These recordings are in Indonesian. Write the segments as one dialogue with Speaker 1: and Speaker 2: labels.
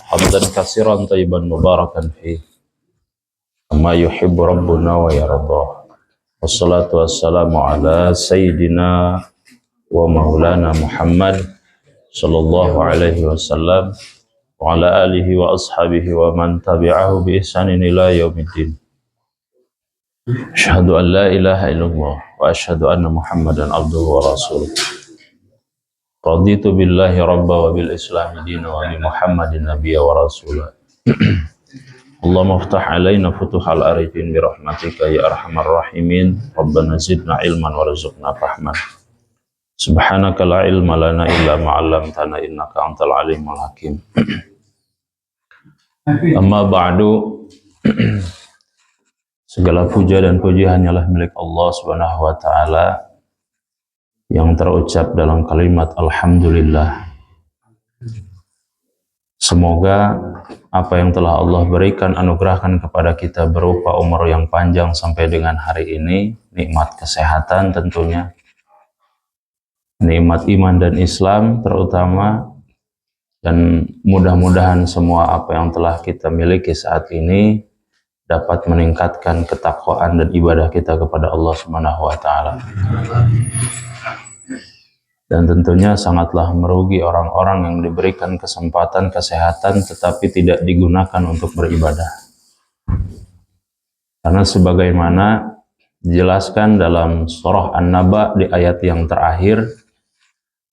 Speaker 1: hamdan katsiran thayyiban mubarakan fi kama yuhibbu rabbuna wa yarda. Wassalatu wassalamu ala sayyidina wa maulana Muhammad sallallahu alaihi wasallam wa ala alihi wa ashabihi wa man tabi'ahu bi ihsanin ila yaumiddin. Asyhadu an la ilaha illallah wa asyhadu anna Muhammadan abduhu wa rasuluh. Raditu billahi rabba wa bil islami dina wa bi Muhammadin nabiyya wa rasulah. Allahumma iftah alaina futuhal arifin bi rahmatika ya arhamar rahimin. Rabbana zidna ilman warzuqna fahman. Subhanaka la ilma lana illa ma 'allamtana innaka antal alimul hakim. Amma ba'du. Segala puja dan puji hanyalah milik Allah Subhanahu wa taala yang terucap dalam kalimat alhamdulillah. Semoga apa yang telah Allah berikan, anugerahkan kepada kita berupa umur yang panjang sampai dengan hari ini, nikmat kesehatan tentunya, nikmat iman dan Islam terutama, dan mudah-mudahan semua apa yang telah kita miliki saat ini dapat meningkatkan ketakwaan dan ibadah kita kepada Allah Subhanahu wa taala. Dan tentunya sangatlah merugi orang-orang yang diberikan kesempatan kesehatan tetapi tidak digunakan untuk beribadah. Karena sebagaimana dijelaskan dalam surah An-Naba di ayat yang terakhir,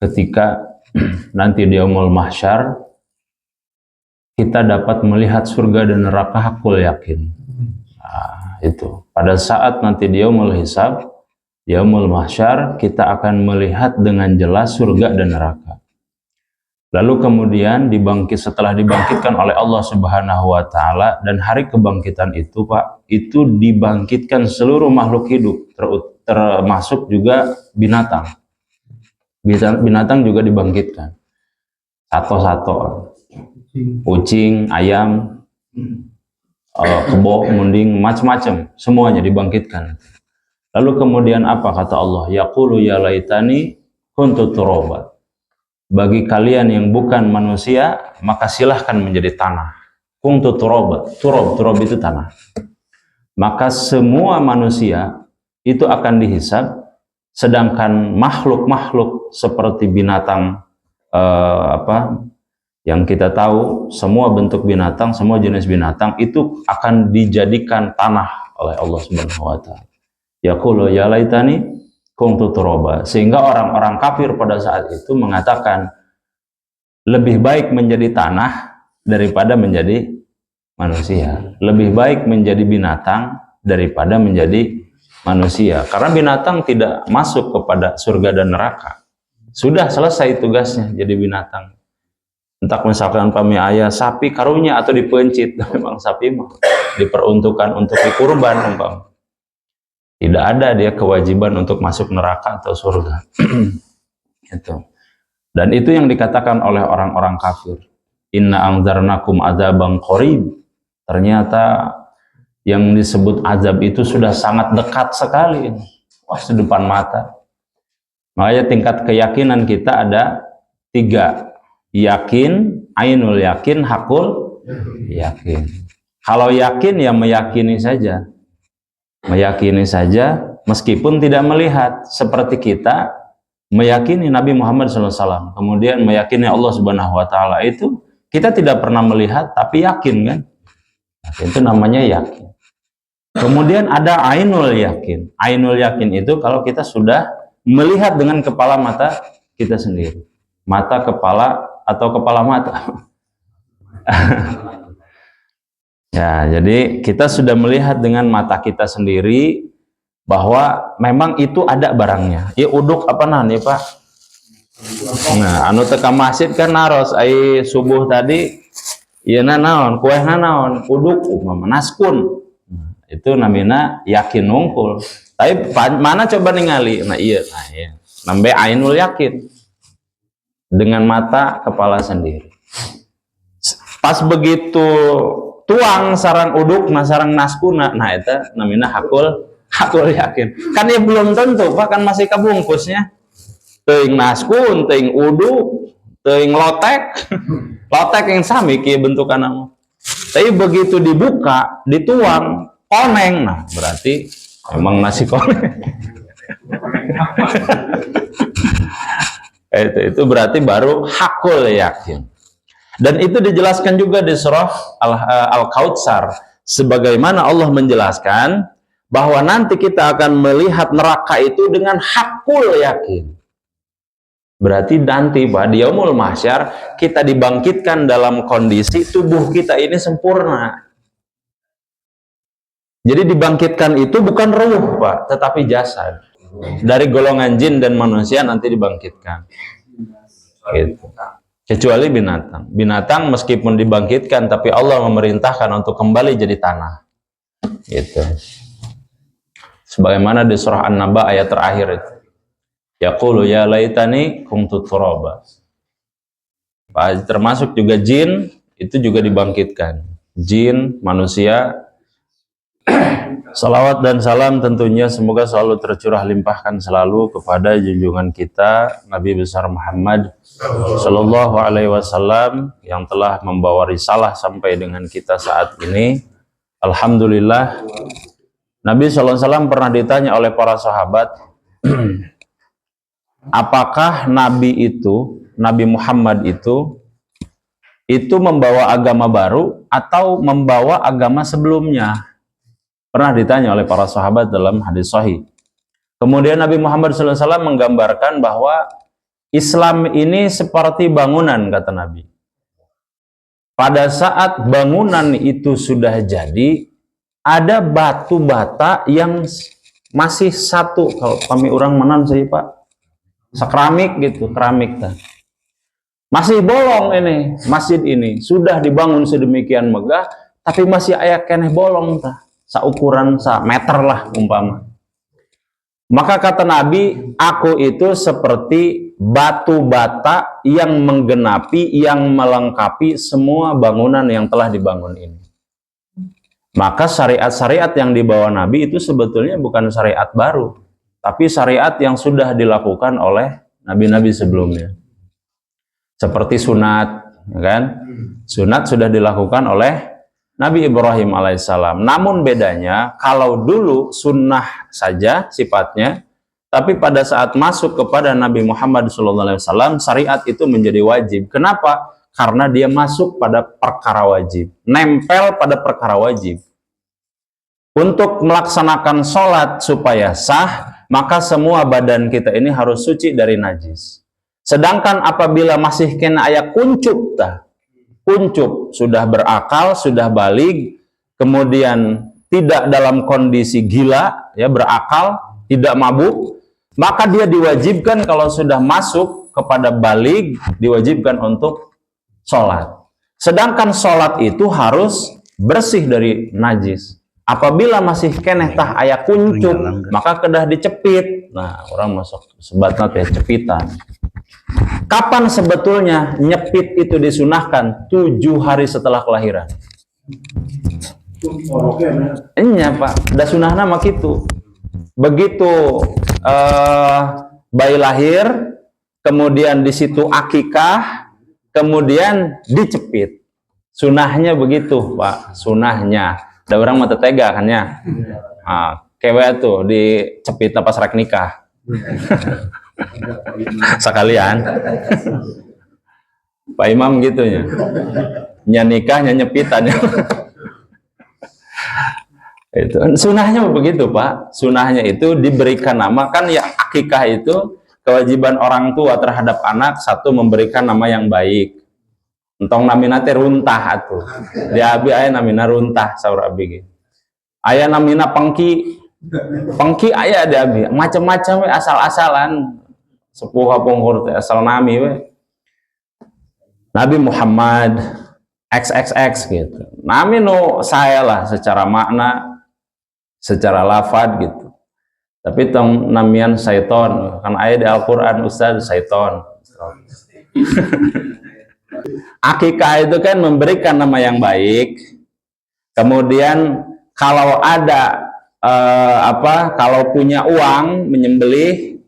Speaker 1: ketika nanti di yaumul mahsyar kita dapat melihat surga dan neraka hakul yakin. Nah, itu pada saat nanti di yaumul hisab, yaumul mahsyar, kita akan melihat dengan jelas surga dan neraka. Lalu kemudian setelah dibangkitkan oleh Allah Subhanahu wa taala, dan hari kebangkitan itu, Pak, itu dibangkitkan seluruh makhluk hidup, termasuk juga binatang. Binatang juga dibangkitkan. Sato-sato, kucing, ayam, kebo, munding, macam-macam, semuanya dibangkitkan. Lalu kemudian apa kata Allah? Yaqulu ya laitani kuntu turaba. Bagi kalian yang bukan manusia, maka silahkan menjadi tanah. Kuntu turaba. Turab itu tanah. Maka semua manusia itu akan dihisab, sedangkan makhluk-makhluk seperti binatang yang kita tahu, semua bentuk binatang, semua jenis binatang itu akan dijadikan tanah oleh Allah Subhanahu wa taala. Yaqulu ya laitani kuntu turaba. Sehingga orang-orang kafir pada saat itu mengatakan lebih baik menjadi tanah daripada menjadi manusia. Lebih baik menjadi binatang daripada menjadi manusia. Karena binatang tidak masuk kepada surga dan neraka. Sudah selesai tugasnya jadi binatang. Entah misalkan kami ayah sapi karunya atau dipencit, memang sapi mah diperuntukkan untuk dikurban umpam. Tidak ada dia kewajiban untuk masuk neraka atau surga. Itu. Dan itu yang dikatakan oleh orang-orang kafir. Inna anzarnakum adzabang qarib. Ternyata yang disebut azab itu sudah sangat dekat sekali. Wah, di depan mata. Makanya tingkat keyakinan kita ada 3. Yakin, ainul yakin, hakul yakin. Kalau yakin ya meyakini saja. Meyakini saja meskipun tidak melihat, seperti kita meyakini Nabi Muhammad SAW, kemudian meyakini Allah Subhanahu wa taala, itu kita tidak pernah melihat tapi yakin kan? Itu namanya yakin. Kemudian ada ainul yakin. Ainul yakin itu kalau kita sudah melihat dengan kepala mata kita sendiri. Mata kepala atau kepala mata. Ya, jadi kita sudah melihat dengan mata kita sendiri bahwa memang itu ada barangnya. Ya uduk apa nih Pak? Nah, anu teka masjid kan naros ai subuh tadi, ieu naon, kueh naon, uduk umpama naskun. Itu namanya yakin nungkul. Tapi mana coba ningali? Nah iya. Nambe ainul yakin. Dengan mata kepala sendiri. Pas begitu tuang sarang uduk sarang naskuna, nah itu namanya hakul yakin. Kan ya belum tentu Pak, kan masih kabungkusnya. Teuing naskun, teuing uduk, teuing lotek. Lotek yang sami kieu bentukanna. Tapi begitu dibuka, dituang, koneng. Nah, berarti emang nasi koneng. Itu berarti baru hakul yakin. Dan itu dijelaskan juga di surah Al-Kautsar, sebagaimana Allah menjelaskan bahwa nanti kita akan melihat neraka itu dengan hakul yakin. Berarti nanti di yaumul mahsyar kita dibangkitkan dalam kondisi tubuh kita ini sempurna. Jadi dibangkitkan itu bukan ruh, Pak, tetapi jasad. Dari golongan jin dan manusia nanti dibangkitkan. Gitu. Kecuali binatang. Binatang meskipun dibangkitkan, tapi Allah memerintahkan untuk kembali jadi tanah. Gitu. Sebagaimana di surah An-Naba ayat terakhir itu. Yaqulu ya laitani kuntu turaba. Termasuk juga jin, itu juga dibangkitkan. Jin, manusia. Salawat dan salam tentunya semoga selalu tercurah limpahkan selalu kepada junjungan kita Nabi besar Muhammad Sallallahu Alaihi Wasallam yang telah membawa risalah sampai dengan kita saat ini. Alhamdulillah. Nabi Sallallahu Alaihi Wasallam pernah ditanya oleh para sahabat, apakah Nabi itu, Nabi Muhammad itu membawa agama baru atau membawa agama sebelumnya? Pernah ditanya oleh para sahabat dalam hadis sahih. Kemudian Nabi Muhammad SAW menggambarkan bahwa Islam ini seperti bangunan, kata Nabi. Pada saat bangunan itu sudah jadi, ada batu bata yang masih satu. Kalau kami orang menan saya Pak, sekeramik gitu, keramik. Masih bolong ini, masjid ini. Sudah dibangun sedemikian megah, tapi masih aya keneh bolong. Saukuran meter lah umpama. Maka kata Nabi, aku itu seperti batu bata yang menggenapi, yang melengkapi semua bangunan yang telah dibangun ini. Maka syariat-syariat yang dibawa Nabi itu sebetulnya bukan syariat baru, tapi syariat yang sudah dilakukan oleh nabi-nabi sebelumnya. Seperti sunat, kan? Sunat sudah dilakukan oleh Nabi Ibrahim alaihissalam. Namun bedanya, kalau dulu sunnah saja sifatnya, tapi pada saat masuk kepada Nabi Muhammad SAW, syariat itu menjadi wajib. Kenapa? Karena dia masuk pada perkara wajib, nempel pada perkara wajib. Untuk melaksanakan sholat supaya sah, maka semua badan kita ini harus suci dari najis. Sedangkan apabila masih kena aya kuncup, kuncup, sudah berakal, sudah balik, kemudian tidak dalam kondisi gila, ya berakal, tidak mabuk, maka dia diwajibkan kalau sudah masuk kepada balik, diwajibkan untuk sholat. Sedangkan sholat itu harus bersih dari najis. Apabila masih keneh tah aya kuncup, maka kedah dicepit. Nah, orang masuk sebatna teh cepitan. Kapan sebetulnya nyepit itu disunahkan? 7 hari setelah kelahiran. Iya Pak, udah sunahna mah gitu. Begitu bayi lahir, kemudian di situ akikah, kemudian dicepit. Sunahnya begitu Pak, sunahnya. Ada orang mah tetega kan ya. Nah, kewe tuh dicepit pas rek nikah. Sekalian Pak Imam gitu ya, nikahnya nyepitannya. Itu sunahnya begitu Pak. Sunahnya itu diberikan nama, kan ya akikah itu kewajiban orang tua terhadap anak, satu memberikan nama yang baik. Entong namina teh runtah atuh. Di abi aya namina runtah saur abi. Aya namina pengki. Pengki aya di abi, macam-macam we asal-asalan. Sepuh pungkur teh asal nami we. Nabi Muhammad XXX gitu. Nami nu saya lah secara makna, secara lafad gitu. Tapi tong namian syaiton, kan aya di Al-Qur'an Ustaz syaiton. Akikah itu kan memberikan nama yang baik. Kemudian kalau ada kalau punya uang menyembelih,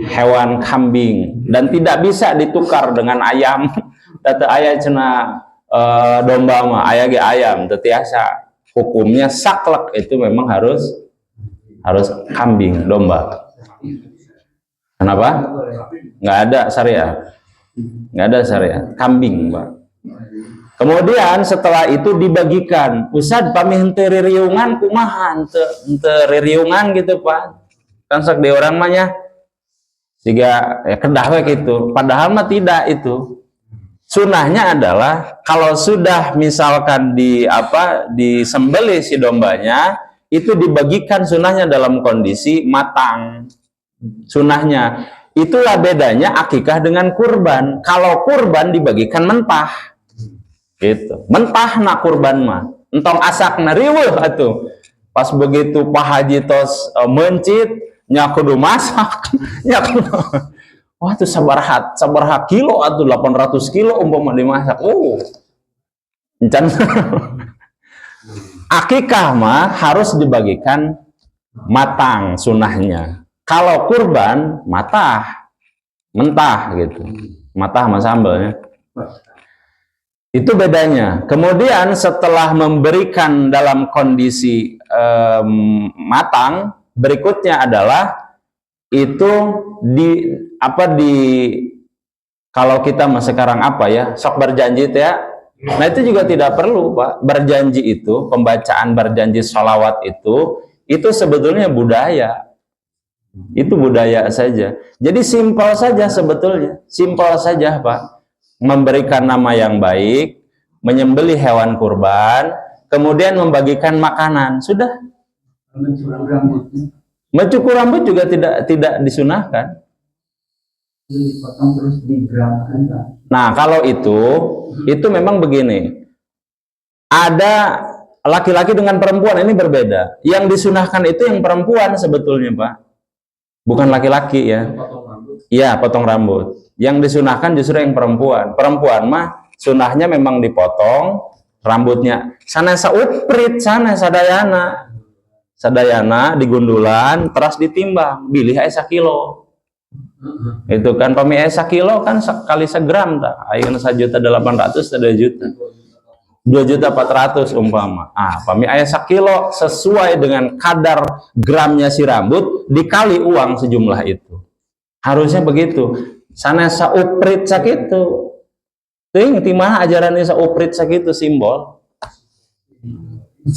Speaker 1: hewan kambing dan tidak bisa ditukar dengan ayam. Tata ayah cina domba mah ayah ge ayam tetiasa hukumnya saklek itu memang harus kambing domba. Kenapa? Nggak ada syariat kambing, Pak. Kemudian setelah itu dibagikan, Ustad pamih henteu ririungan kumaha henteu ririungan gitu, Pak. Kan sok di orang mah nya siga ya kedah we gitu. Padahal mah tidak itu. Sunahnya adalah kalau sudah misalkan disembelih si dombanya, itu dibagikan sunahnya dalam kondisi matang. Sunahnya itulah bedanya akikah dengan kurban. Kalau kurban dibagikan mentah gitu, mentah nak kurban mah entong asak riweuh atuh pas begitu Pak Haji tos mencit nya kudu masak nya kudu wah tuh sabaraha kilo atuh 800 kilo umpama dimasak encan. Akikah mah harus dibagikan matang sunahnya. Kalau kurban mentah gitu, matah sama sambalnya. Itu bedanya. Kemudian setelah memberikan dalam kondisi matang, berikutnya adalah itu kalau kita sekarang sok berjanji ya. Nah itu juga tidak perlu, Pak. Berjanji itu, pembacaan berjanji sholawat itu sebetulnya budaya. Itu budaya saja. Jadi simpel saja sebetulnya. Simpel saja, Pak. Memberikan nama yang baik, menyembelih hewan kurban, kemudian membagikan makanan, sudah. Mencukur rambut juga tidak disunahkan. Nah, kalau itu memang begini. Ada laki-laki dengan perempuan ini berbeda. Yang disunahkan itu yang perempuan sebetulnya, Pak. Bukan laki-laki ya. Iya, potong rambut. Yang disunahkan justru yang perempuan. Perempuan mah sunahnya memang dipotong rambutnya. Sana sauprit, sana sadayana digundulan, terus ditimbang, bilih aya 1 kilo. Itu kan pami aya 1 kilo kan kali 1 gram tah. Ayeuna 1.800.000 ada juta. 2.400.000 umpama. Pami aya 1 kilo sesuai dengan kadar gramnya si rambut dikali uang sejumlah itu. Harusnya begitu. Sana sauprit sakitu. Teuing ti mah ajaran sauprit sakitu simbol.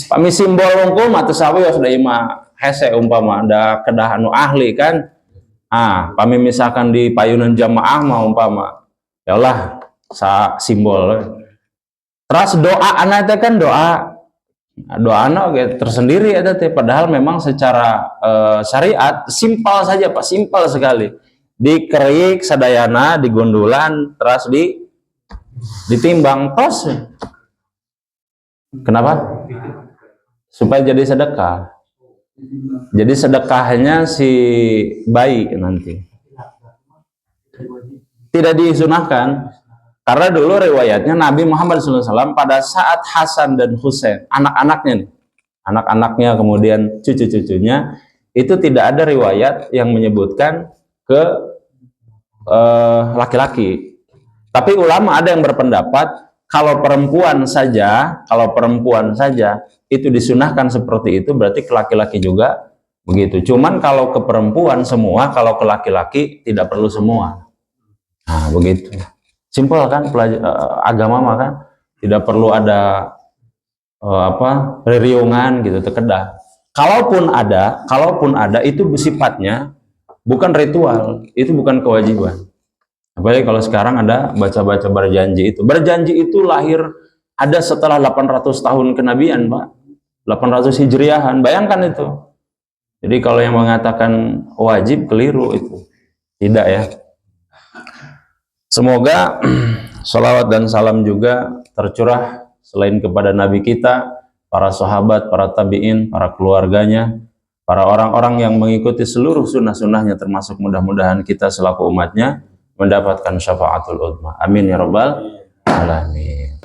Speaker 1: Pami simbol unggul mah teu sawios deui mah hese umpama ada kedah anu ahli kan. Pami misalkan di payunan jamaah mah umpama. Ya Allah sa simbol. Terus doa anak teh kan doa anak tersendiri eta teh padahal memang secara syariat simpel saja Pak, simpel sekali. Dikerik sadayana, digondulan, terus ditimbang tos. Kenapa? Supaya jadi sedekah. Jadi sedekahnya si bayi nanti. Tidak disunahkan. Karena dulu riwayatnya Nabi Muhammad SAW pada saat Hasan dan Husain, anak-anaknya kemudian cucu-cucunya, itu tidak ada riwayat yang menyebutkan ke laki-laki. Tapi ulama ada yang berpendapat kalau perempuan saja itu disunahkan seperti itu, berarti ke laki-laki juga begitu. Cuman kalau ke perempuan semua, kalau ke laki-laki tidak perlu semua. Nah, begitu. Simpel kan agama mah kan tidak perlu ada ririungan gitu terkedah. Kalaupun ada itu sifatnya bukan ritual, itu bukan kewajiban. Apalagi kalau sekarang ada baca-baca berjanji itu. Berjanji itu lahir ada setelah 800 tahun kenabian, Pak. 800 Hijriahan, bayangkan itu. Jadi kalau yang mengatakan wajib keliru itu. Tidak ya. Semoga salawat dan salam juga tercurah selain kepada Nabi kita, para sahabat, para tabi'in, para keluarganya, para orang-orang yang mengikuti seluruh sunnah-sunnahnya, termasuk mudah-mudahan kita selaku umatnya mendapatkan syafaatul uzma. Amin ya rabbal alamin.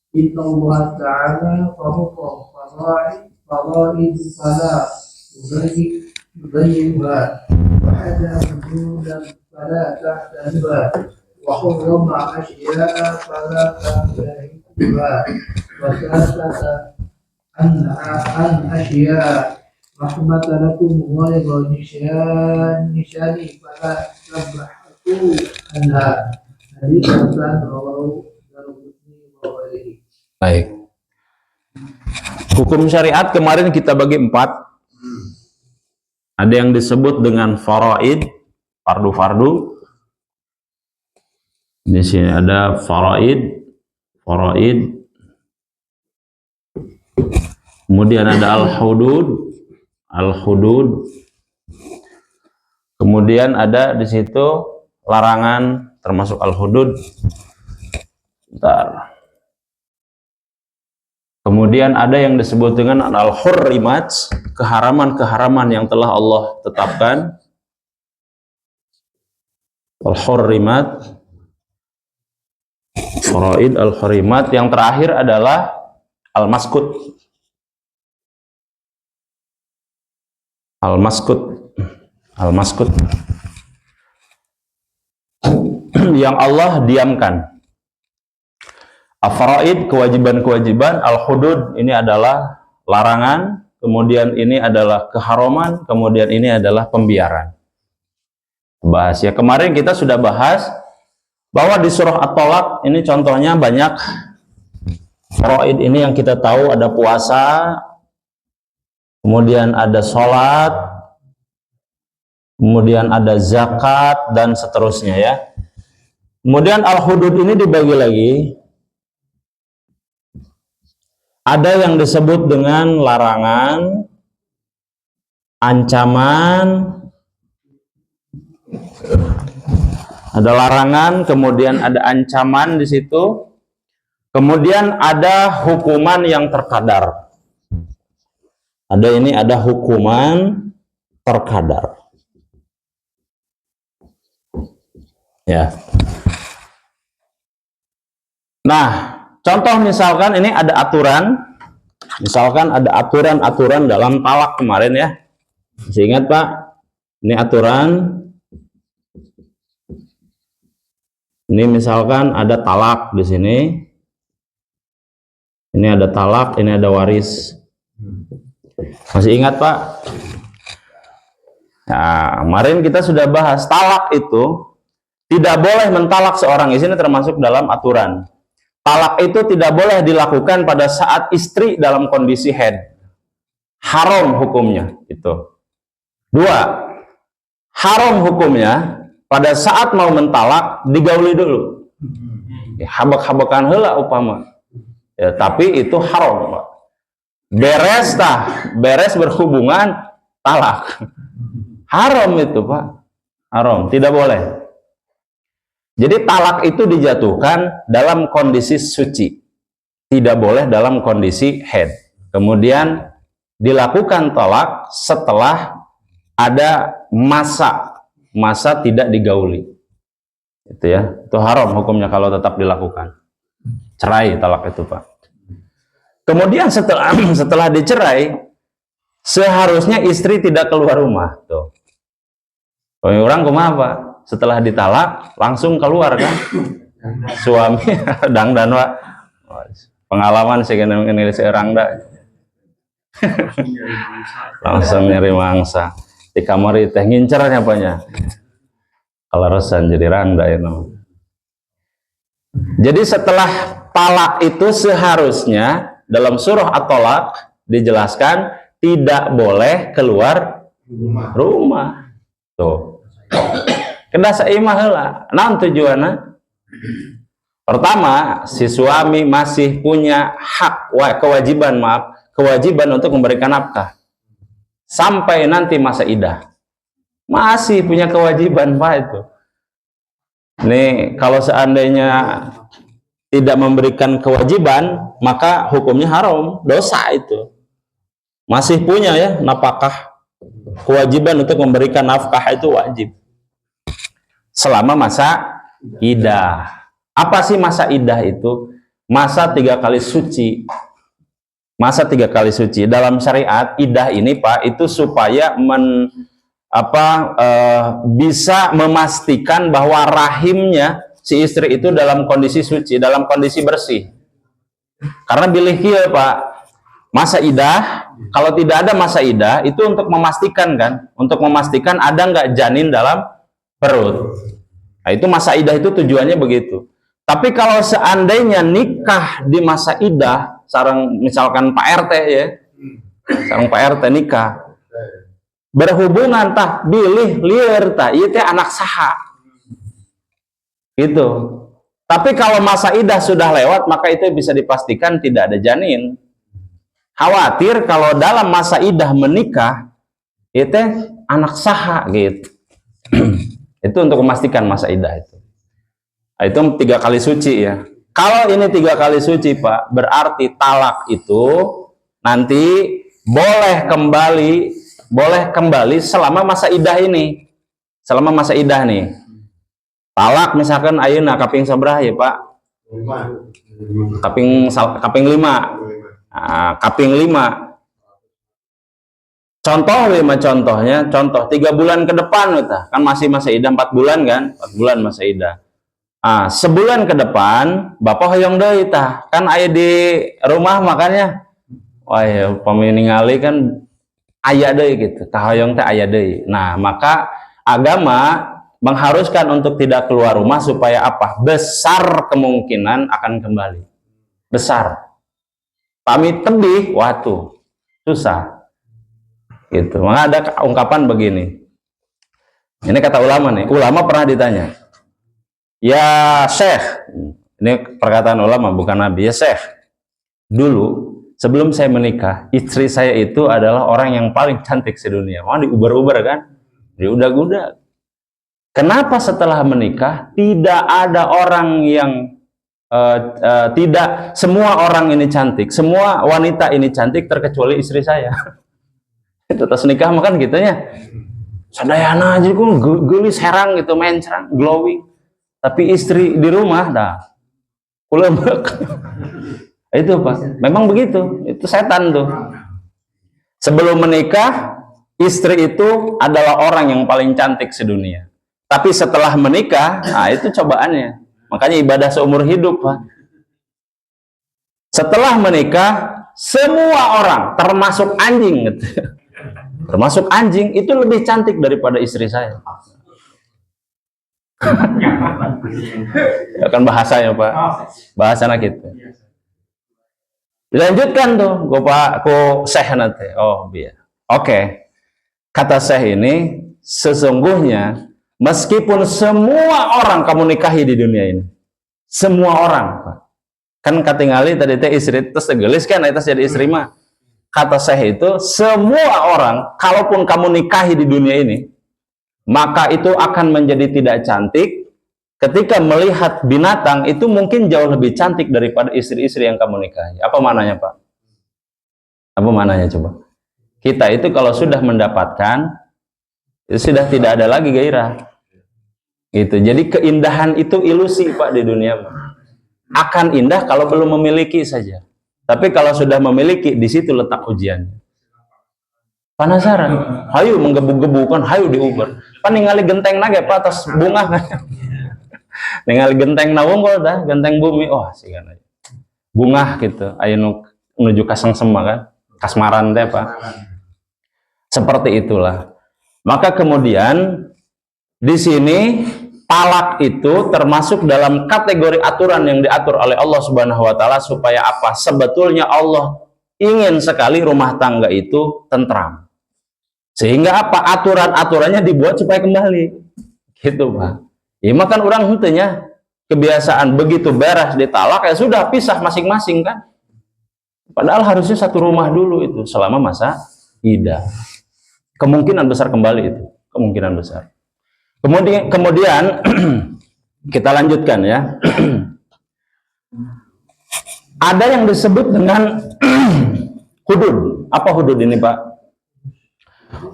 Speaker 2: Inna Allah Ta'ala faruqa faraid fala yubayyuha wa hada wujudan fala tahtanuha wa hurrama asya'a fala tahtanuha wa sakata an asya'a rahmatan lakum wa nishani fala tabahatu anha hadits hasan rawahu Daraqutni wa ghairihi.
Speaker 1: Baik. Hukum syariat kemarin kita bagi 4. Ada yang disebut dengan faraid, fardu-fardu. Di sini ada faraid. Kemudian ada al-hudud. Kemudian ada di situ larangan termasuk al-hudud. Bentar. Kemudian ada yang disebut dengan al-hurrimat, keharaman-keharaman yang telah Allah tetapkan. Al-hurrimat, faraid, al-hurrimat. Yang terakhir adalah al-maskut. Yang Allah diamkan. Al-faraid, kewajiban-kewajiban. Al-hudud, ini adalah larangan. Kemudian ini adalah keharaman. Kemudian ini adalah pembiaran. Bahas ya. Kemarin kita sudah bahas bahwa di surah At-Tolak ini contohnya banyak. Faraid ini yang kita tahu ada puasa, kemudian ada sholat, kemudian ada zakat, dan seterusnya ya. Kemudian al-hudud ini dibagi lagi. Ada yang disebut dengan larangan, ancaman, ada larangan, kemudian ada ancaman di situ, kemudian ada hukuman yang terkadar. Ada hukuman terkadar. Ya. Nah, contoh misalkan ini ada aturan. Misalkan ada aturan-aturan dalam talak kemarin ya. Masih ingat Pak? Ini aturan. Ini misalkan ada talak di sini. Ini ada talak, ini ada waris. Masih ingat Pak? Nah, kemarin kita sudah bahas talak itu tidak boleh mentalak seorang istri, termasuk dalam aturan. Talak itu tidak boleh dilakukan pada saat istri dalam kondisi haid. Haram hukumnya itu. 2. Haram hukumnya pada saat mau mentalak digauli dulu. Ya, habak-habakan heula upama. Ya, tapi itu haram, Pak. Beres berhubungan talak. Haram itu, Pak. Haram, tidak boleh. Jadi talak itu dijatuhkan dalam kondisi suci. Tidak boleh dalam kondisi haid. Kemudian dilakukan talak setelah ada masa tidak digauli. Itu ya. Itu haram hukumnya kalau tetap dilakukan. Cerai talak itu, Pak. Kemudian setelah dicerai, seharusnya istri tidak keluar rumah. Tuh. Orang kumaha, Pak? Setelah ditalak langsung keluar kan suami dangdan Pak. Pengalaman sih ini seorang dah langsung nyari mangsa di kamar teh ngincer apanya kalau resan jadi rangda itu. Jadi setelah talak itu seharusnya dalam surah At-Tolak dijelaskan tidak boleh keluar rumah. Tuh. Kedah saimah heula. Naon tujuanna? Pertama, si suami masih punya hak, kewajiban untuk memberikan nafkah. Sampai nanti masa iddah. Masih punya kewajiban, Pak itu. Nih, kalau seandainya tidak memberikan kewajiban, maka hukumnya haram, dosa itu. Masih punya ya nafkah. Kewajiban untuk memberikan nafkah itu wajib. Selama masa iddah. Apa sih masa iddah itu? masa 3 kali suci. Masa 3 kali suci dalam syariat iddah ini Pak itu supaya bisa memastikan bahwa rahimnya si istri itu dalam kondisi suci, dalam kondisi bersih. Karena bilih kieu Pak, masa iddah, kalau tidak ada masa iddah itu untuk memastikan kan, untuk memastikan ada nggak janin dalam perut. Nah, itu masa iddah itu tujuannya begitu. Tapi kalau seandainya nikah di masa iddah, sareng misalkan Pak RT ya, sareng Pak RT nikah, berhubungan tah bilih lieur tah, ieu teh anak saha. Gitu. Tapi kalau masa iddah sudah lewat, maka itu bisa dipastikan tidak ada janin. Khawatir kalau dalam masa iddah menikah, itu anak saha gitu. Itu untuk memastikan masa iddah itu. Nah, itu 3 kali suci ya. Kalau ini 3 kali suci Pak, berarti talak itu nanti boleh kembali selama masa iddah ini. Selama masa iddah nih. Talak misalkan ayeuna kaping sabraha ya Pak? 5. Kaping 5. Nah, kaping 5. Contoh 3 bulan ke depan kan masih masa iddah 4 bulan kan? 4 bulan masa iddah. Ah, sebulan ke depan Bapak hoyong deui tah. Kan aya di rumah makanya wah ya paminingali kan aya deui gitu. Tah hoyong teh aya deui. Nah, maka agama mengharuskan untuk tidak keluar rumah supaya apa? Besar kemungkinan akan kembali. Besar. Pamit tebih, waduh, susah. Gitu. Maka ada ungkapan begini. Ini kata ulama nih. Ulama pernah ditanya, ya Syekh, ini perkataan ulama bukan Nabi, ya Syekh, dulu sebelum saya menikah, istri saya itu adalah orang yang paling cantik sedunia. Wah, diuber-uber kan? Diudag-udag. Kenapa setelah menikah tidak ada orang yang tidak semua orang ini cantik, semua wanita ini cantik terkecuali istri saya. Itu terus nikah makan gitunya. Sadayana aja kok gelis herang gitu, main cerang, glowing. Tapi istri di rumah dah kulembek. Itu Pak, memang begitu. Itu setan tuh. Sebelum menikah, istri itu adalah orang yang paling cantik sedunia. Tapi setelah menikah, nah itu cobaannya. Makanya ibadah seumur hidup, Pak. Setelah menikah, semua orang, termasuk anjing, termasuk anjing, itu lebih cantik daripada istri saya. Ya kan bahasanya Pak, bahasanya gitu. Dilanjutkan tuh, ku Syekh nanti. Oh biar. Oke. Kata Syekh ini, sesungguhnya meskipun semua orang kamu nikahi di dunia ini, semua orang, Pak. Kan katingali tadi teh istri terus tegelis kan, itu jadi istri mah. Kata Syekh itu, semua orang, kalaupun kamu nikahi di dunia ini, maka itu akan menjadi tidak cantik. Ketika melihat binatang, itu mungkin jauh lebih cantik daripada istri-istri yang kamu nikahi. Apa maknanya, Pak? Apa maknanya coba? Kita itu kalau sudah mendapatkan, itu sudah tidak ada lagi gairah. Gitu. Jadi keindahan itu ilusi, Pak, di dunia. Akan indah kalau belum memiliki saja. Tapi kalau sudah memiliki, di situ letak ujiannya. Penasaran? Hayu menggebu-gebukan, hayu diuber. Pan ningali genteng nage Pak atas bunga kan. Ningali genteng nawung kok dah, genteng bumi. Oh, sih kan. Bunga gitu. Ayo menuju kasengsema kan. Kasmaran teh Pak. Seperti itulah. Maka kemudian di sini talak itu termasuk dalam kategori aturan yang diatur oleh Allah Subhanahu wa taala supaya apa? Sebetulnya Allah ingin sekali rumah tangga itu tentram. Sehingga apa? Aturan-aturannya dibuat supaya kembali. Gitu, Pak. Ya makan orang hentenya kebiasaan begitu beres ditalak ya sudah pisah masing-masing kan. Padahal harusnya satu rumah dulu itu selama masa iddah. Kemungkinan besar kembali itu, kemungkinan besar. Kemudian kita lanjutkan ya. Ada yang disebut dengan hudud. Apa hudud ini, Pak?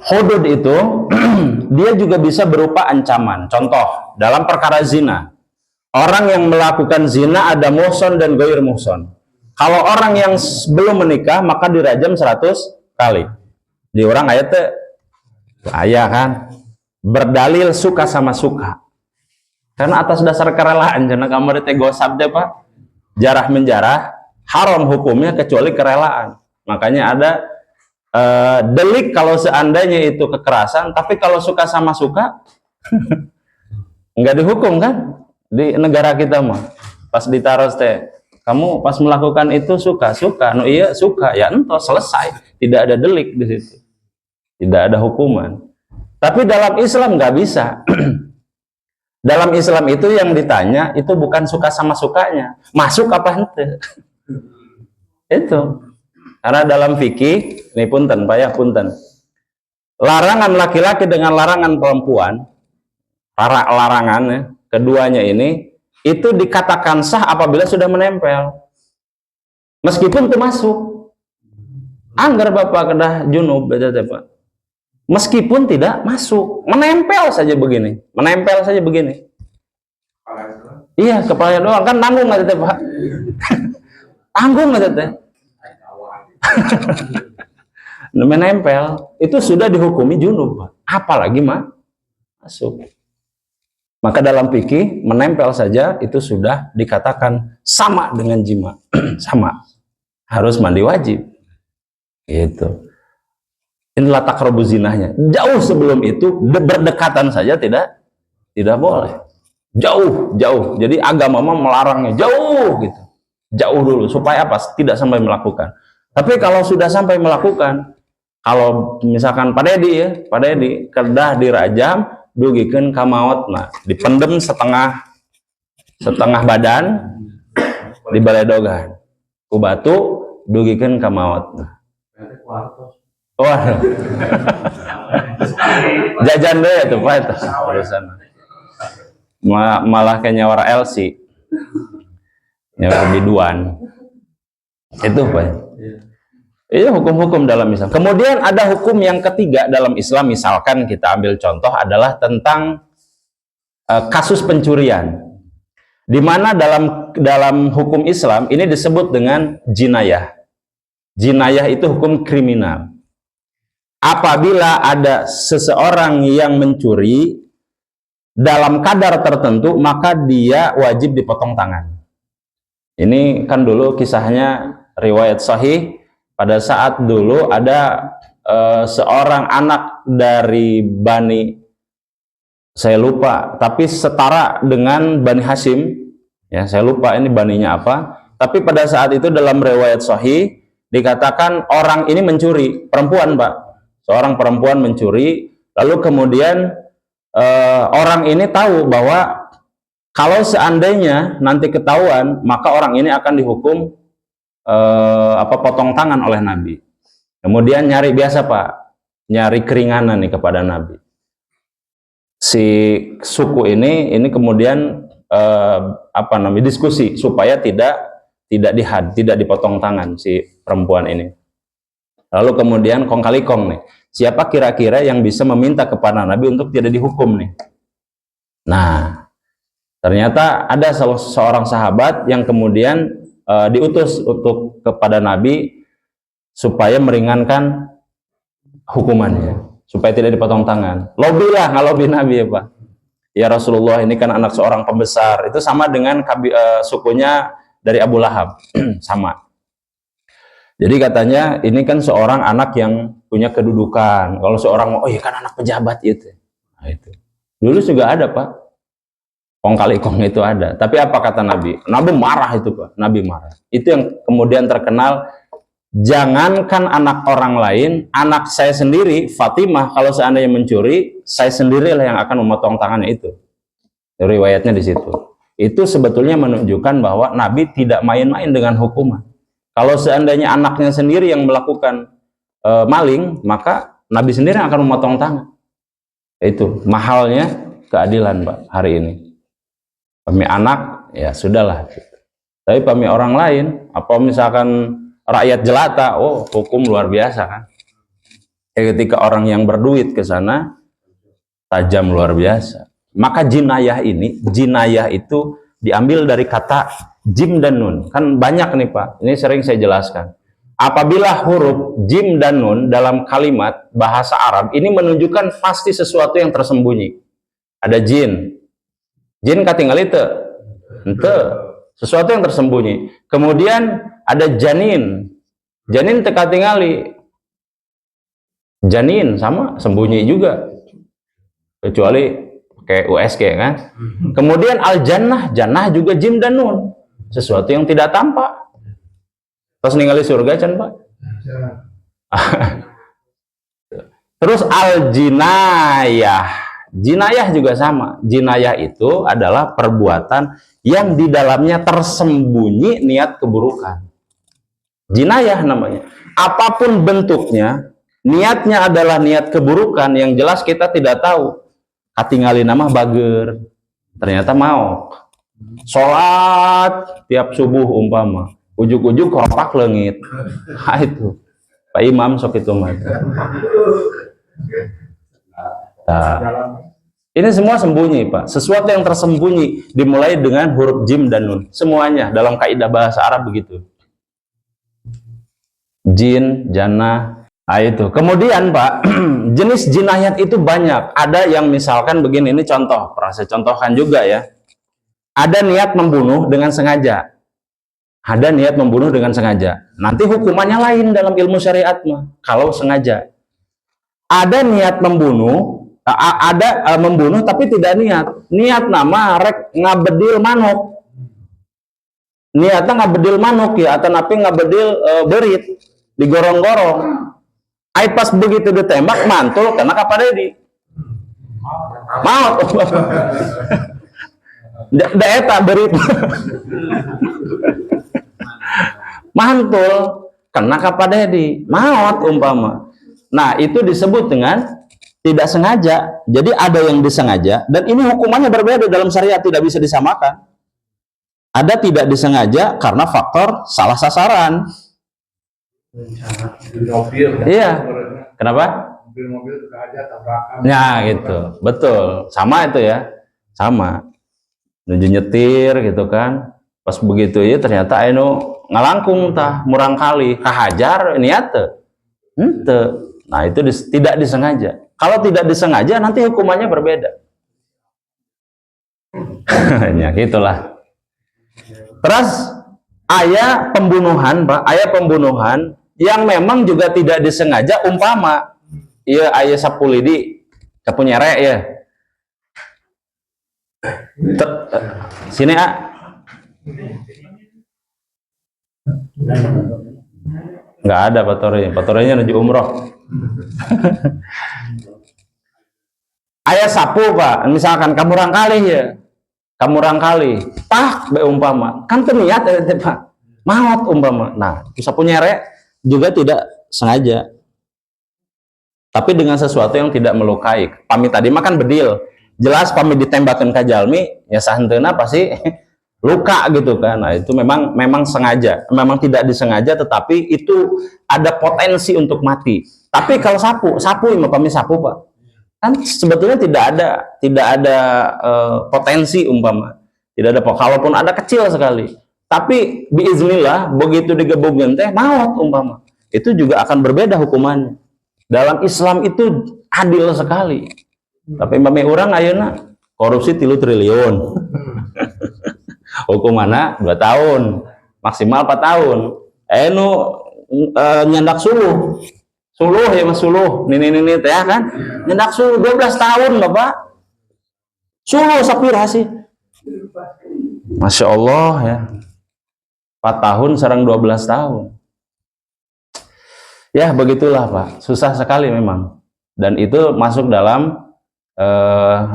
Speaker 1: Hudud itu dia juga bisa berupa ancaman. Contoh, dalam perkara zina. Orang yang melakukan zina ada muhson dan ghair muhson. Kalau orang yang belum menikah maka dirajam 100 kali. Di orang ayatnya ayah kan berdalil suka sama suka. Karena atas dasar kerelaan jangan kamar teh gosap deh Pak. Jarah menjarah haram hukumnya kecuali kerelaan. Makanya ada delik kalau seandainya itu kekerasan, tapi kalau suka sama suka nggak dihukum kan di negara kita mah. Pas ditaruh teh kamu pas melakukan itu suka, no iya suka, ya entos selesai, tidak ada delik di situ, tidak ada hukuman. Tapi dalam Islam nggak bisa. Dalam Islam itu yang ditanya itu bukan suka sama sukanya, masuk apa ente. Itu. Karena dalam fikih, ini punten, Pak ya punten. Larangan laki-laki dengan larangan perempuan, larangan ya, keduanya ini itu dikatakan sah apabila sudah menempel. Meskipun itu masuk. Anggar Bapak kedah junub baca Pak. Meskipun tidak masuk, menempel saja begini. Menempel saja begini. Iya, kepalanya doang kan tanggung aja teh, Pak. Tanggung aja teh. Menempel itu sudah dihukumi junub, Pak. Apalagi masuk. Maka dalam fikih menempel saja itu sudah dikatakan sama dengan jima. Sama. Harus mandi wajib. Gitu. Inilah takrabu zinahnya. Jauh sebelum itu berdekatan saja tidak boleh. Jauh. Jadi agama melarangnya jauh gitu. Jauh dulu supaya apa? Tidak sampai melakukan. Tapi kalau sudah sampai melakukan, kalau misalkan Pak Dedi kedah dirajam dugikeun ka maot mah dipendem setengah badan dibaledogan ku batu dugikeun ka maot mah. Waduh. Jajan deh tuh Pak itu urusan. Malah kayak nyawar LC. Nyawar biduan. Itu Pak. Itu hukum-hukum dalam Islam. Kemudian ada hukum yang ketiga dalam Islam, misalkan kita ambil contoh adalah tentang kasus pencurian. Di mana dalam hukum Islam ini disebut dengan jinayah. Jinayah itu hukum kriminal. Apabila ada seseorang yang mencuri dalam kadar tertentu, maka dia wajib dipotong tangan. Ini kan dulu kisahnya riwayat sahih. Pada saat dulu ada seorang anak dari Bani, saya lupa, tapi setara dengan Bani Hashim, ya saya lupa ini baninya apa. Tapi pada saat itu dalam riwayat sahih dikatakan orang ini mencuri, perempuan Pak, seorang perempuan mencuri, lalu kemudian orang ini tahu bahwa kalau seandainya nanti ketahuan, maka orang ini akan dihukum potong tangan oleh Nabi. Kemudian nyari biasa Pak, nyari keringanan nih kepada Nabi. Si suku ini kemudian diskusi supaya tidak dipotong tangan si perempuan ini. Lalu kemudian kong kali kong nih, siapa kira-kira yang bisa meminta kepada Nabi untuk tidak dihukum nih? Nah, ternyata ada seorang sahabat yang kemudian diutus untuk kepada Nabi supaya meringankan hukumannya, supaya tidak dipotong tangan. Lobilah ngalobi Nabi ya Pak. Ya Rasulullah, ini kan anak seorang pembesar. Itu sama dengan sukunya dari Abu Lahab. Sama. Jadi katanya ini kan seorang anak yang punya kedudukan. Kalau seorang, oh iya kan anak pejabat itu. Nah, itu. Dulu juga ada Pak. Kong kali kong itu ada. Tapi apa kata Nabi? Nabi marah itu Pak. Nabi marah. Itu yang kemudian terkenal. Jangankan anak orang lain, anak saya sendiri, Fatimah, kalau seandainya mencuri, saya sendirilah yang akan memotong tangannya itu. Riwayatnya di situ. Itu sebetulnya menunjukkan bahwa Nabi tidak main-main dengan hukuman. Kalau seandainya anaknya sendiri yang melakukan maling, maka Nabi sendiri yang akan memotong tangan. Itu mahalnya keadilan Pak hari ini. Pami anak ya sudahlah. Tapi pami orang lain, apa misalkan rakyat jelata, oh hukum luar biasa kan. Ketika orang yang berduit ke sana tajam luar biasa. Maka jinayah itu diambil dari kata jim dan nun. Kan banyak nih Pak, ini sering saya jelaskan. Apabila huruf jim dan nun dalam kalimat bahasa Arab ini menunjukkan pasti sesuatu yang tersembunyi. Ada jin. Jin katinggal itu. Ente. Sesuatu yang tersembunyi. Kemudian ada janin. Janin teka tingali. Janin sama sembunyi juga. Kecuali kayak USG kan. Kemudian al-jannah, jannah juga jim dan nun. Sesuatu yang tidak tampak. Terus ningali surga can Pak. Terus al-jinayah. Jinayah juga sama. Jinayah itu adalah perbuatan yang di dalamnya tersembunyi niat keburukan. Jinayah namanya. Apapun bentuknya, niatnya adalah niat keburukan, yang jelas kita tidak tahu. Katingali nama bager. Ternyata mau. Sholat tiap subuh umpama. Ujuk-ujuk kopak lengit. Nah, itu Pak Imam sok itu mah. Nah, ini semua sembunyi Pak. Sesuatu yang tersembunyi dimulai dengan huruf jim dan nun. Semuanya dalam kaidah bahasa Arab begitu. Jin, jannah, itu. Kemudian Pak, jenis jinayat itu banyak. Ada yang misalkan begini, ini contoh, pernah saya contohkan juga ya. Ada niat membunuh dengan sengaja. Ada niat membunuh dengan sengaja. Nanti hukumannya lain dalam ilmu syariat mah. Kalau sengaja. Ada niat membunuh, membunuh tapi tidak niat. Niat nama rek ngabedil manuk. Niatnya ngabedil manuk ya, atau napi ngabedil berit digorong-gorong. Ai pas begitu ditembak mantul karena kapadedi. Maut. Da eta berit. Mantul kena kapadedi, maut umpama. Nah, itu disebut dengan tidak sengaja. Jadi ada yang disengaja, dan ini hukumannya berbeda dalam syariat, tidak bisa disamakan. Ada tidak disengaja karena faktor salah sasaran. Iya. Kenapa?
Speaker 2: Mobil sengaja tabrakan.
Speaker 1: Ya gitu, betul. Sama itu ya, sama. Menuju nyetir gitu kan. Pas begitu ya ternyata anu ngalangkung tah murang kali kahajar niat teu. Henteu. Nah, itu tidak disengaja. Kalau tidak disengaja nanti hukumannya berbeda. Ya gitulah. Terus aya pembunuhan, Pak, aya pembunuhan yang memang juga tidak disengaja, umpama ieu aya sapu lidi, sapu nyere ya. Sini nggak ada patorenya menuju umroh. Ayah sapu Pak, misalkan kamu rangkali ya, kamu rangkali, be umpama, kan terniat ya Pak, maut umpama. Nah, sapu nyere juga tidak sengaja, tapi dengan sesuatu yang tidak melukai. Pami tadi makan bedil, jelas pami ditembakkan ke jalmi, ya sahentena pasti luka gitu kan. Nah, itu memang sengaja, memang tidak disengaja, tetapi itu ada potensi untuk mati. Tapi kalau sapu imam kami sapu Pak, kan sebetulnya tidak ada potensi umpama, tidak ada, kalaupun ada kecil sekali. Tapi biiznillah begitu digebugkeun teh maut umpama, itu juga akan berbeda hukumannya. Dalam Islam itu adil sekali. Tapi mami orang ayeuna korupsi 3 triliun. Hukumannya 2 tahun, maksimal 4 tahun. Nyandak suluh ya mas, suluh ini teh kan nyandak suluh 12 tahun Bapak. Suluh sapira sih, Masya Allah ya, 4 tahun sareng 12 tahun. Ya begitulah Pak, susah sekali memang. Dan itu masuk dalam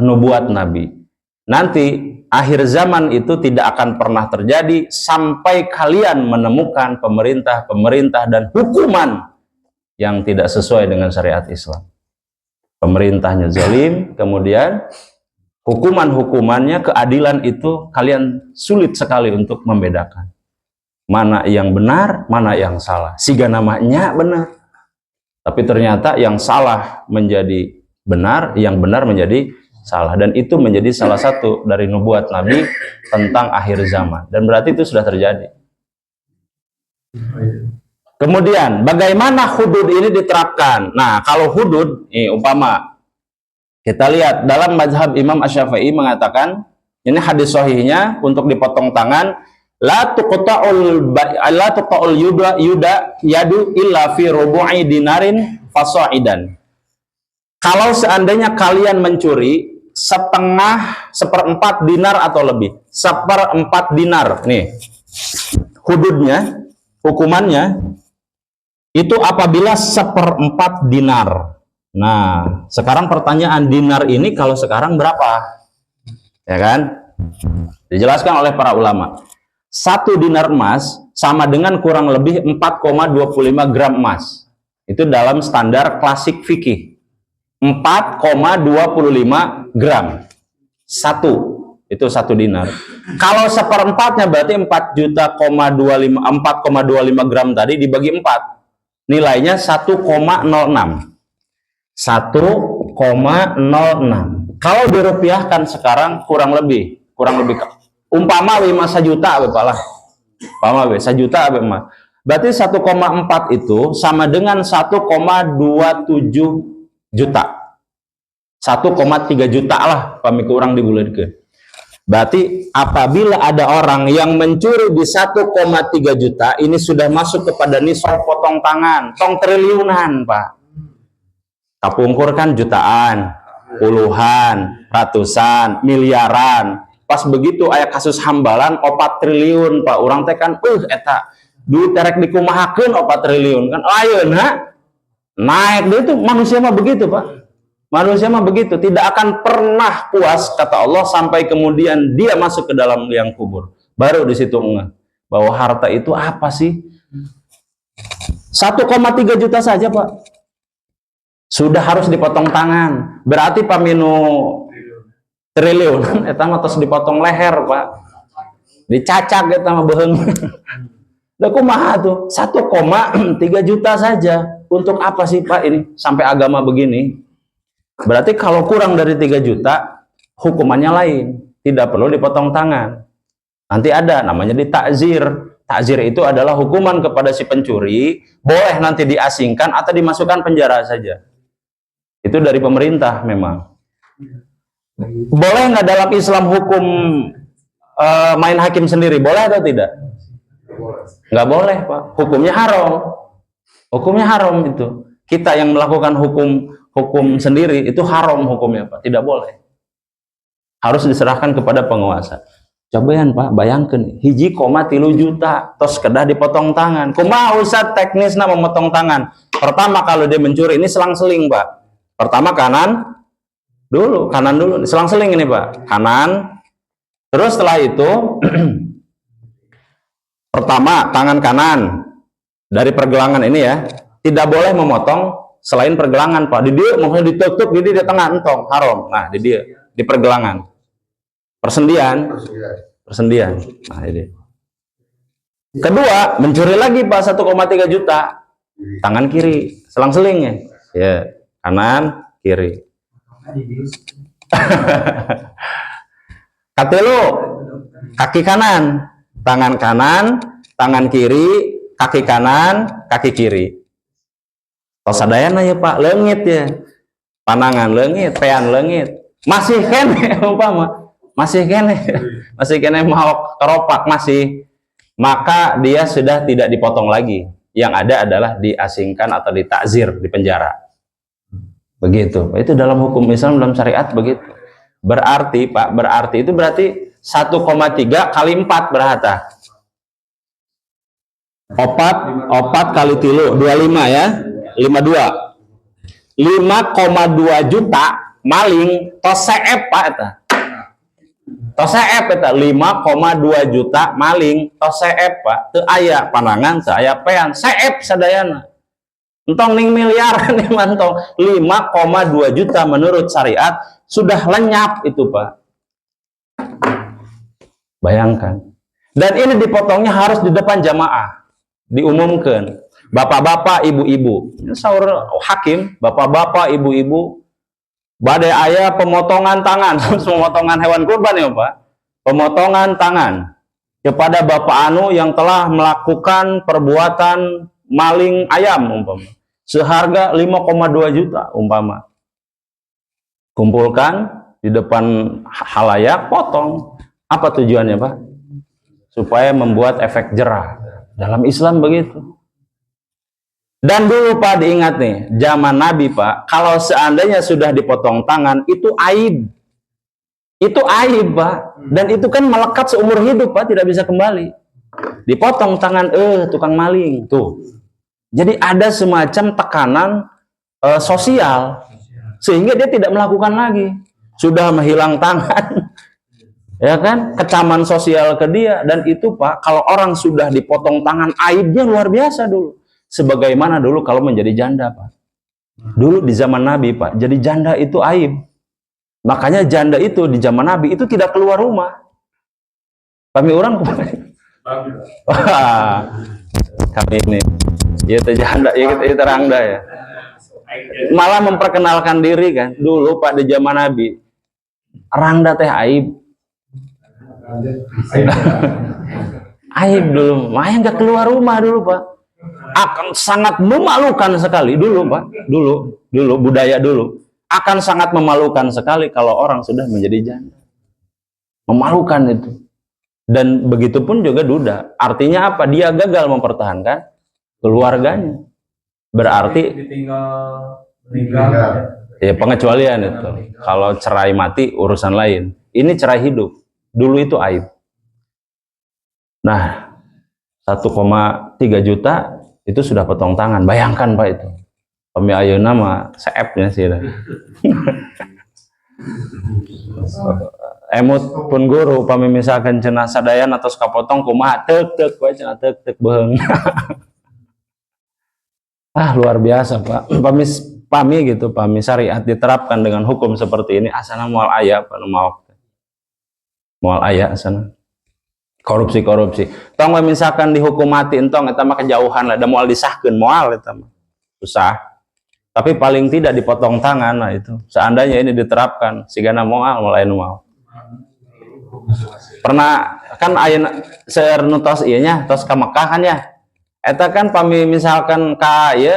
Speaker 1: nubuat Nabi. Nanti akhir zaman itu tidak akan pernah terjadi sampai kalian menemukan pemerintah dan hukuman yang tidak sesuai dengan syariat Islam. Pemerintahnya zalim, kemudian hukuman-hukumannya, keadilan itu kalian sulit sekali untuk membedakan. Mana yang benar, mana yang salah. Siga namanya benar, tapi ternyata yang salah menjadi benar, yang benar menjadi salah, dan itu menjadi salah satu dari nubuat Nabi tentang akhir zaman, dan berarti itu sudah terjadi. Kemudian bagaimana hudud ini diterapkan? Nah, kalau hudud, umpama kita lihat dalam mazhab Imam Asy-Syafi'i mengatakan, ini hadis sahihnya untuk dipotong tangan, la tuqta'ul yadu illa fi rubu'i dinarin fasa'idan. Kalau seandainya kalian mencuri seperempat dinar atau lebih, seperempat dinar, nih hududnya, hukumannya itu apabila seperempat dinar. Nah, sekarang pertanyaan, dinar ini kalau sekarang berapa? Ya kan? Dijelaskan oleh para ulama. 1 dinar emas sama dengan kurang lebih 4,25 gram emas. Itu dalam standar klasik fikih. 4,25 gram. 1. Itu 1 dinar. Kalau seperempatnya berarti 4,25 gram tadi dibagi 4. Nilainya 1,06. 1,06. Kalau dirupiahkan sekarang kurang lebih umpama 5 juta lah. Umpama 1 juta berarti 1,4 itu sama dengan 1,27 juta. 1,3 juta lah pami kurang dibulatkeun. Berarti apabila ada orang yang mencuri di 1,3 juta, ini sudah masuk kepada nisab potong tangan, tong triliunan, Pak. Kapungkur kan jutaan, puluhan, ratusan, miliaran. Pas begitu aya kasus hambalan 4 triliun, Pak. Urang teh kan eta duit terek dikumahakeun 4 triliun kan. Ayeuna naik dia itu, manusia mah begitu, Pak. Manusia mah begitu, tidak akan pernah puas kata Allah sampai kemudian dia masuk ke dalam liang kubur. Baru di situ ngeh bahwa harta itu apa sih? 1,3 juta saja, Pak. Sudah harus dipotong tangan. Berarti paminu triliun eta mah tos dipotong leher, Pak. Dicacak eta mah beheung. Lah kumaha tuh? 1,3 juta saja. Untuk apa sih, Pak, ini sampai agama begini? Berarti kalau kurang dari 3 juta, hukumannya lain. Tidak perlu dipotong tangan. Nanti ada, namanya ditakzir. Takzir itu adalah hukuman kepada si pencuri, boleh nanti diasingkan atau dimasukkan penjara saja. Itu dari pemerintah memang. Boleh nggak dalam Islam hukum main hakim sendiri? Boleh atau tidak? Nggak boleh, Pak. Hukumnya haram. Hukumnya haram itu. Kita yang melakukan hukum sendiri itu haram hukumnya, Pak. Tidak boleh. Harus diserahkan kepada penguasa. Cobain, Pak, bayangkan 1,3 juta tos kedah dipotong tangan. Kumaha Ustaz teknisnya memotong tangan? Pertama kalau dia mencuri ini selang-seling, Pak. Pertama kanan dulu, selang-seling ini, Pak. Kanan. Terus setelah itu pertama tangan kanan dari pergelangan ini ya, tidak boleh memotong selain pergelangan, Pak. Di dia maksudnya ditutup, di tengah entong haram. Nah, di dia di pergelangan. Persendian. Nah, ini. Kedua, mencuri lagi, Pak, 1,3 juta. Tangan kiri, selang-selingnya. Ya, kanan, kiri. Katelu, kaki kanan, tangan kanan, tangan kiri, kaki kanan, kaki kiri. Tosadayana ya, Pak, leungit ya. Panangan leungit, pean leungit. Masih kene umpama. Masih kene mau keropak masih. Maka dia sudah tidak dipotong lagi. Yang ada adalah diasingkan atau ditakzir, di penjara. Begitu. Itu dalam hukum Islam, dalam syariat begitu. Berarti, Pak, itu berarti 1,3 kali 4 berapa? Opat kali tilu 25 ya. 52. 5,2 juta maling toseep, Pak, eta. Toseep eta 5,2 juta maling toseep, Pak. Teu aya panangan, teu aya pean, seep sadayana. Entong ning miliar nih mantong. 5,2 juta menurut syariat sudah lenyap itu, Pak. Bayangkan. Dan ini dipotongnya harus di depan jamaah. Diumumkan. Bapak-bapak, ibu-ibu. Ini sahur hakim, bapak-bapak, ibu-ibu. Badai ayah pemotongan tangan, pemotongan hewan kurban ya Pak. Pemotongan tangan kepada Bapak Anu yang telah melakukan perbuatan maling ayam umpama. Seharga 5,2 juta umpama. Kumpulkan di depan halayak, potong. Apa tujuannya Pak? Supaya membuat efek jerah. Dalam Islam begitu. Dan dulu Pak diingat nih, zaman Nabi Pak, kalau seandainya sudah dipotong tangan, itu aib. Itu aib Pak. Dan itu kan melekat seumur hidup Pak, tidak bisa kembali. Dipotong tangan, tukang maling. Tuh. Jadi ada semacam tekanan sosial. Sehingga dia tidak melakukan lagi. Sudah menghilang tangan. Ya kan? Kecaman sosial ke dia. Dan itu Pak, kalau orang sudah dipotong tangan, aibnya luar biasa dulu. Sebagaimana dulu kalau menjadi janda Pak. Dulu di zaman Nabi Pak, jadi janda itu aib. Makanya janda itu di zaman Nabi itu tidak keluar rumah. Kami orang wah, kami ini ya janda, ya kita rangda ya. Malah memperkenalkan diri kan. Dulu Pak di zaman Nabi, rangda teh aib. Aib dulu, makanya nggak keluar rumah dulu Pak. Akan sangat memalukan sekali dulu Pak. Dulu budaya dulu akan sangat memalukan sekali kalau orang sudah menjadi janda. Memalukan itu. Dan begitu pun juga duda. Artinya apa? Dia gagal mempertahankan keluarganya. Berarti
Speaker 2: meninggal.
Speaker 1: Ya pengecualian itu. Kalau cerai mati urusan lain. Ini cerai hidup. Dulu itu aib. Nah, 1,3 juta itu sudah potong tangan. Bayangkan Pak itu. Pemi ayeuna mah seepnya sih. Emut pun guru pami misalkan cenah sadayan atau kapotong kumaha teuk we cenah teuk beung. Luar biasa Pak. Pami gitu, pami syariat diterapkan dengan hukum seperti ini asana moal aya Pak moal aya asana. Korupsi. Tong misalkan dihukum mati entong eta mah kejauhan lah, da moal disahkeun moal eta mah. Susah. Tapi paling tidak dipotong tangan, nah itu. Seandainya ini diterapkan, sigana moal lain moal. Pernah kan ayeuna seueur nu tos ieu nya, tos ka Mekah kan ya. Eta kan pami misalkan ka ieu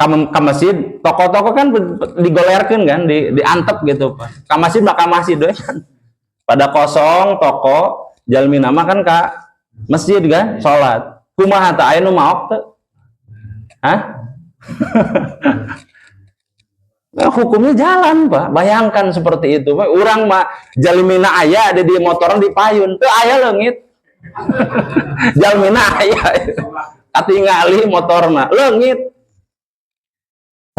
Speaker 1: ka masjid, toko-toko kan digolerkeun kan, diantep gitu, Pak. Ka masjid mah ka masjid we kan. Pada kosong toko, jalmi nama kan ka masjid kan, salat. Kumaha teh aya nu maok teu? Hah? Nah, hukumnya jalan Pak. Bayangkan seperti itu Pak. Urang mah jalmina aya ada di motoran di payun teu aya leungit. Jalmina aya katingali motorna leungit.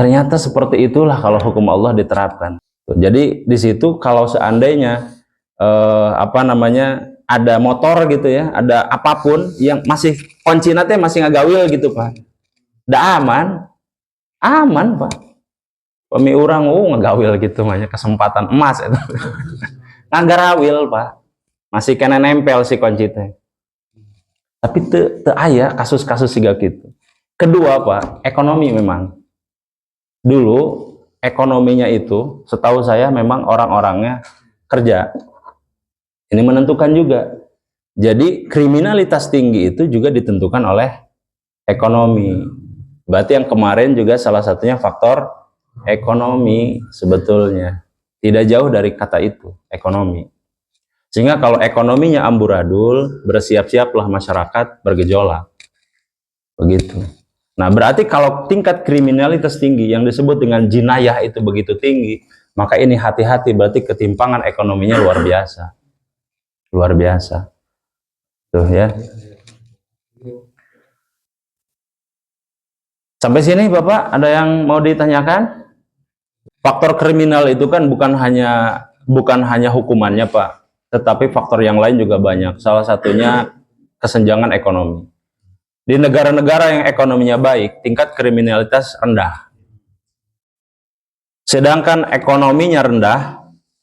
Speaker 1: Ternyata seperti itulah kalau hukum Allah diterapkan. Jadi di situ kalau seandainya ada motor gitu ya, ada apapun yang masih kuncina teh masih ngagawil gitu Pak. Da aman Pak. Pemi urang ngagawil gitu mah kesempatan emas itu. Ngagarawil Pak. Masih kena nempel si kunci teh. Tapi teu aya kasus-kasus siga gitu. Kedua Pak, ekonomi memang. Dulu ekonominya itu setahu saya memang orang-orangnya kerja. Ini menentukan juga. Jadi kriminalitas tinggi itu juga ditentukan oleh ekonomi. Berarti yang kemarin juga salah satunya faktor ekonomi sebetulnya. Tidak jauh dari kata itu, ekonomi. Sehingga kalau ekonominya amburadul, bersiap-siaplah masyarakat bergejolak. Begitu. Nah, berarti kalau tingkat kriminalitas tinggi yang disebut dengan jinayah itu begitu tinggi, maka ini hati-hati, berarti ketimpangan ekonominya luar biasa. Luar biasa. Tuh ya. Sampai sini Bapak, ada yang mau ditanyakan? Faktor kriminal itu kan bukan hanya hukumannya Pak, tetapi faktor yang lain juga banyak. Salah satunya kesenjangan ekonomi. Di negara-negara yang ekonominya baik, tingkat kriminalitas rendah. Sedangkan ekonominya rendah,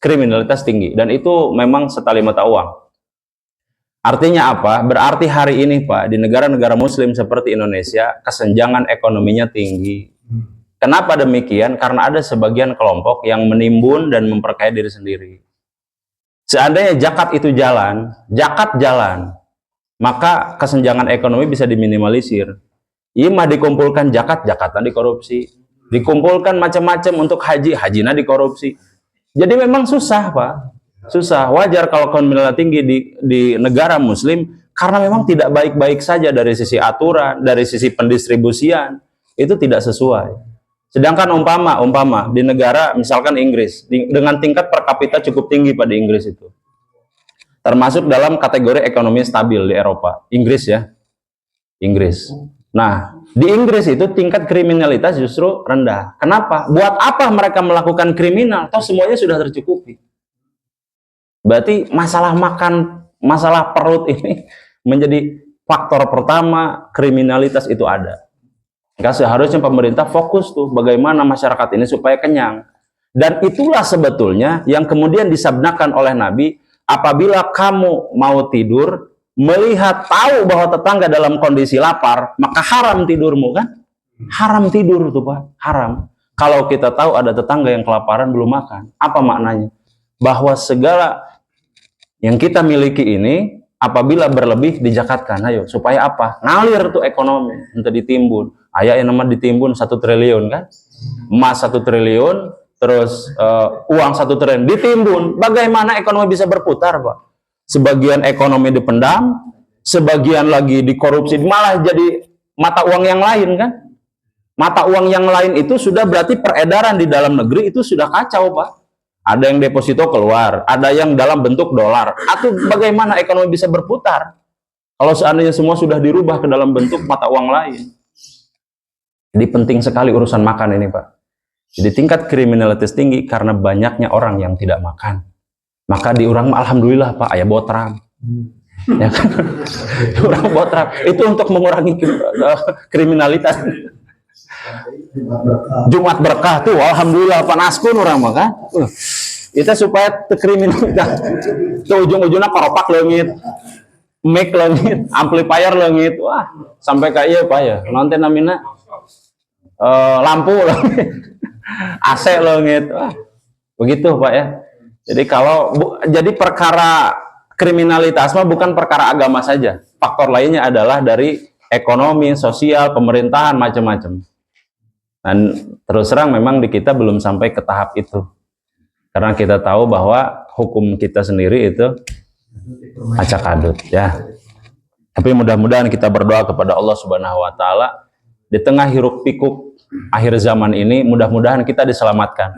Speaker 1: kriminalitas tinggi. Dan itu memang setali mata uang. Artinya apa? Berarti hari ini Pak, di negara-negara muslim seperti Indonesia, kesenjangan ekonominya tinggi. Kenapa demikian? Karena ada sebagian kelompok yang menimbun dan memperkaya diri sendiri. Seandainya zakat itu jalan, maka kesenjangan ekonomi bisa diminimalisir. Imah dikumpulkan zakat, zakatan dikorupsi. Dikumpulkan macam-macam untuk haji, hajina dikorupsi. Jadi memang susah, Pak. Susah. Wajar kalau kriminalitas tinggi di negara muslim, karena memang tidak baik-baik saja dari sisi aturan, dari sisi pendistribusian, itu tidak sesuai. Sedangkan umpama di negara misalkan Inggris, dengan tingkat per kapita cukup tinggi pada Inggris itu. Termasuk dalam kategori ekonomi stabil di Eropa. Inggris ya. Inggris. Nah, di Inggris itu tingkat kriminalitas justru rendah. Kenapa? Buat apa mereka melakukan kriminal? Toh semuanya sudah tercukupi. Berarti masalah makan, masalah perut ini menjadi faktor pertama kriminalitas itu ada. Maka seharusnya pemerintah fokus tuh bagaimana masyarakat ini supaya kenyang. Dan itulah sebetulnya yang kemudian disabdakan oleh Nabi, apabila kamu mau tidur, melihat tahu bahwa tetangga dalam kondisi lapar, maka haram tidurmu kan? Haram tidur tuh Pak, haram. Kalau kita tahu ada tetangga yang kelaparan belum makan, apa maknanya? Bahwa segala yang kita miliki ini apabila berlebih dijakatkan, ayo supaya apa? Ngalir tuh ekonomi, untuk ditimbun. Ayah yang nama ditimbun 1 triliun kan? Emas 1 triliun, terus uang 1 triliun ditimbun. Bagaimana ekonomi bisa berputar, Pak? Sebagian ekonomi dipendam, sebagian lagi dikorupsi, malah jadi mata uang yang lain kan? Mata uang yang lain itu sudah berarti peredaran di dalam negeri itu sudah kacau, Pak. Ada yang deposito keluar, ada yang dalam bentuk dolar. Atau bagaimana ekonomi bisa berputar? Kalau seandainya semua sudah dirubah ke dalam bentuk mata uang lain. Jadi penting sekali urusan makan ini, Pak. Jadi tingkat kriminalitas tinggi karena banyaknya orang yang tidak makan. Maka di orang alhamdulillah Pak, ayah botram. Ya kan? Orang botram itu untuk mengurangi kriminalitas. Jumat berkah tuh, alhamdulillah panaskun orang maka. Itu supaya kriminalitas. Tuh ujung-ujungnya koropak leungit, mic leungit, amplifier leungit. Wah, sampai kayak Pak ya. Nanti namanya lampu leungit, AC leungit. Wah, begitu Pak ya. Jadi kalau jadi perkara kriminalitas mah bukan perkara agama saja. Faktor lainnya adalah dari ekonomi, sosial, pemerintahan, macam-macam. Dan terus terang memang di kita belum sampai ke tahap itu. Karena kita tahu bahwa hukum kita sendiri itu acak adut ya. Tapi mudah-mudahan kita berdoa kepada Allah Subhanahu wa taala di tengah hiruk pikuk akhir zaman ini, mudah-mudahan kita diselamatkan.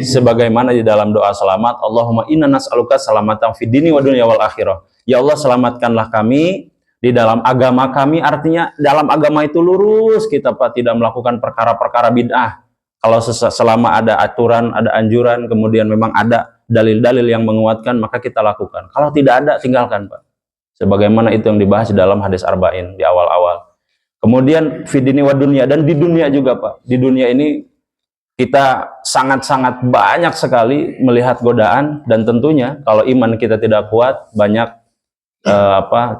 Speaker 1: Sebagaimana di dalam doa selamat, Allahumma inna nas'aluka salamatan fid dini wa dunya wal akhirah. Ya Allah, selamatkanlah kami di dalam agama kami, artinya dalam agama itu lurus kita Pak, tidak melakukan perkara-perkara bid'ah. Kalau selama ada aturan, ada anjuran, kemudian memang ada dalil-dalil yang menguatkan, maka kita lakukan. Kalau tidak ada, tinggalkan Pak. Sebagaimana itu yang dibahas di dalam hadis arba'in di awal-awal. Kemudian fid dini wa dunya, dan di dunia juga Pak. Di dunia ini kita sangat-sangat banyak sekali melihat godaan, dan tentunya kalau iman kita tidak kuat banyak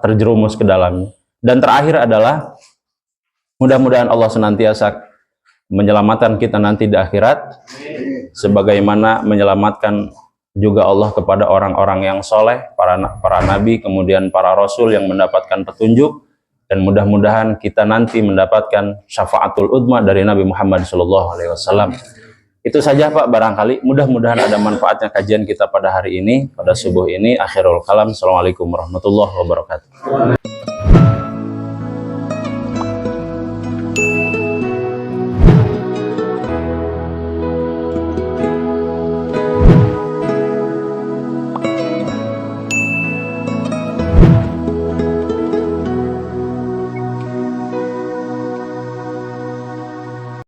Speaker 1: terjerumus ke dalamnya. Dan terakhir adalah mudah-mudahan Allah senantiasa menyelamatkan kita nanti di akhirat, sebagaimana menyelamatkan juga Allah kepada orang-orang yang soleh, para nabi, kemudian para rasul yang mendapatkan petunjuk, dan mudah-mudahan kita nanti mendapatkan syafaatul udma dari Nabi Muhammad SAW. Itu saja Pak, barangkali mudah-mudahan ada manfaatnya kajian kita pada hari ini, pada subuh ini. Akhirul kalam, assalamualaikum warahmatullahi wabarakatuh.